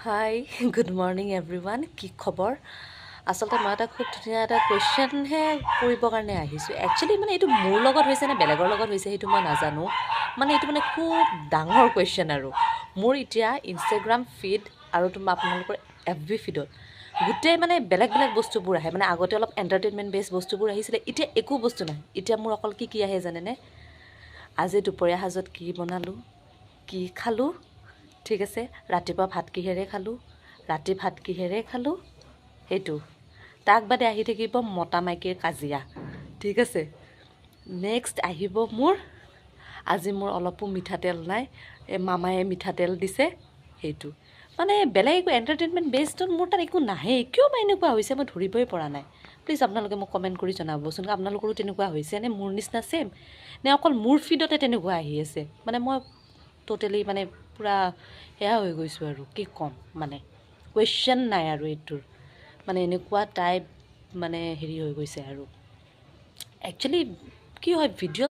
hi good morning everyone কি খবৰ আচলতে মই এটা খুব ধুনীয়া এটা কুৱেশ্যনহে কৰিবৰ কাৰণে আহিছোঁ একচুৱেলি মানে এইটো মোৰ লগত হৈছে নে বেলেগৰ লগত হৈছে সেইটো মই নাজানো মানে এইটো মানে খুব ডাঙৰ কুৱেশ্যন আৰু মোৰ এতিয়া ইনষ্টাগ্ৰাম ফিড আৰু আপোনালোকৰ FB ফিডত গোটেই মানে বেলেগ বেলেগ বস্তুবোৰ আহে মানে আগতে অলপ এণ্টাৰটেইনমেণ্ট বেছ বস্তুবোৰ আহিছিলে এতিয়া একো বস্তু নাই এতিয়া মোৰ অকল কি আহে জানেনে আজি দুপৰীয়া সাজত কি বনালোঁ কি খালোঁ ঠিক আছে ৰাতিপুৱা ভাত কিহেৰে খালোঁ ৰাতি ভাত কিহেৰে খালোঁ সেইটো তাক বাদে আহি থাকিব মতা মাইকীৰ কাজিয়া ঠিক আছে নেক্সট আহিব মোৰ আজি মোৰ অলপো মিঠাতেল নাই এই মামায়ে মিঠাতেল দিছে সেইটো মানে বেলেগ একো এণ্টাৰটেইনমেণ্ট বেছডত মোৰ তাত একো নাহেই কিয় বা এনেকুৱা হৈছে মই ধৰিবই পৰা নাই প্লিজ আপোনালোকে মোক কমেণ্ট কৰি জনাবচোন আপোনালোকৰো তেনেকুৱা হৈছে নে মোৰ নিচিনা ছেম নে অকল মোৰ ফিডতে তেনেকুৱা আহি আছে মানে মই টোটেলি মানে পূৰা সেয়া হৈ গৈছোঁ আৰু কি ক'ম মানে কুৱেশ্যন নাই আৰু এইটোৰ মানে এনেকুৱা টাইপ মানে হেৰি হৈ গৈছে আৰু একচুৱেলি কি হয় ভিডিঅ'